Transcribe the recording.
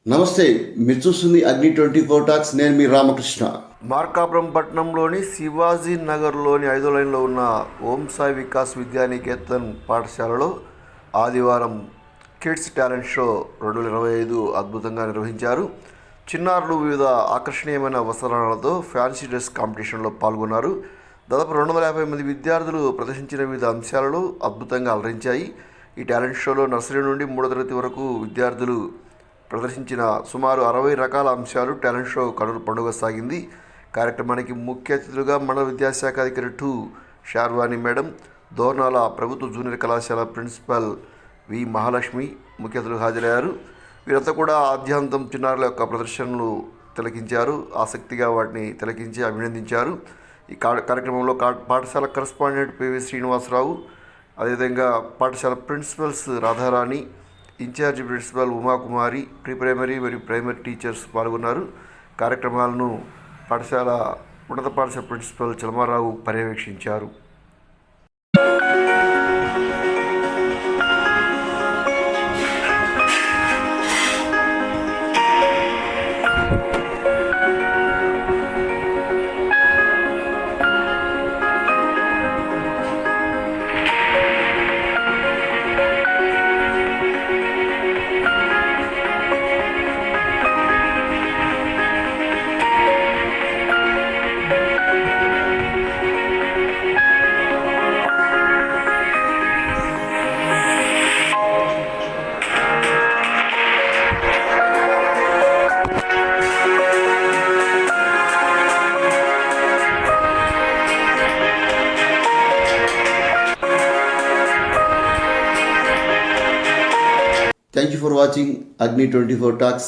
నమస్తే, మీరు చూస్తుంది అగ్ని 24 టాక్స్. నేను మీ రామకృష్ణ. మార్కాపురం పట్టణంలోని శివాజీ నగర్లోని 5వ లైన్లో ఉన్న ఓం సాయి వికాస్ విద్యానికేతన్ పాఠశాలలో ఆదివారం కిడ్స్ టాలెంట్ షో 2025 అద్భుతంగా నిర్వహించారు. చిన్నారులు వివిధ ఆకర్షణీయమైన వస్త్రాలతో ఫ్యాన్సీ డ్రెస్ కాంపిటీషన్లో పాల్గొన్నారు. దాదాపు 250 మంది విద్యార్థులు ప్రదర్శించిన వివిధ అంశాలలో అద్భుతంగా అలరించాయి. ఈ టాలెంట్ షోలో నర్సరీ నుండి 3వ తరగతి వరకు విద్యార్థులు ప్రదర్శించిన సుమారు 60 రకాల అంశాలు టాలెంట్ షో కనుల పండుగ సాగింది. కార్యక్రమానికి ముఖ్య అతిథులుగా మండల విద్యాశాఖ అధికారి 2 షార్వాణి మేడం, దోర్నాల ప్రభుత్వ జూనియర్ కళాశాల ప్రిన్సిపల్ వి మహాలక్ష్మి ముఖ్య అతిథులు హాజరయ్యారు. వీరంతా కూడా ఆద్యాంతం చిన్నారుల యొక్క ప్రదర్శనలు తిలకించారు. ఆసక్తిగా వాటిని తిలకించి అభినందించారు. ఈ కార్యక్రమంలో పాఠశాల కరస్పాండెంట్ పివి శ్రీనివాసరావు, అదేవిధంగా పాఠశాల principals Radharani, incharge principal Umakumari, pre primary మరియు ప్రైమరీ టీచర్స్ పాల్గొన్నారు. కార్యక్రమాలను ఉన్నత పాఠశాల ప్రిన్సిపల్ చలమారావు పర్యవేక్షించారు. Thank you for watching Agni 24 Talks.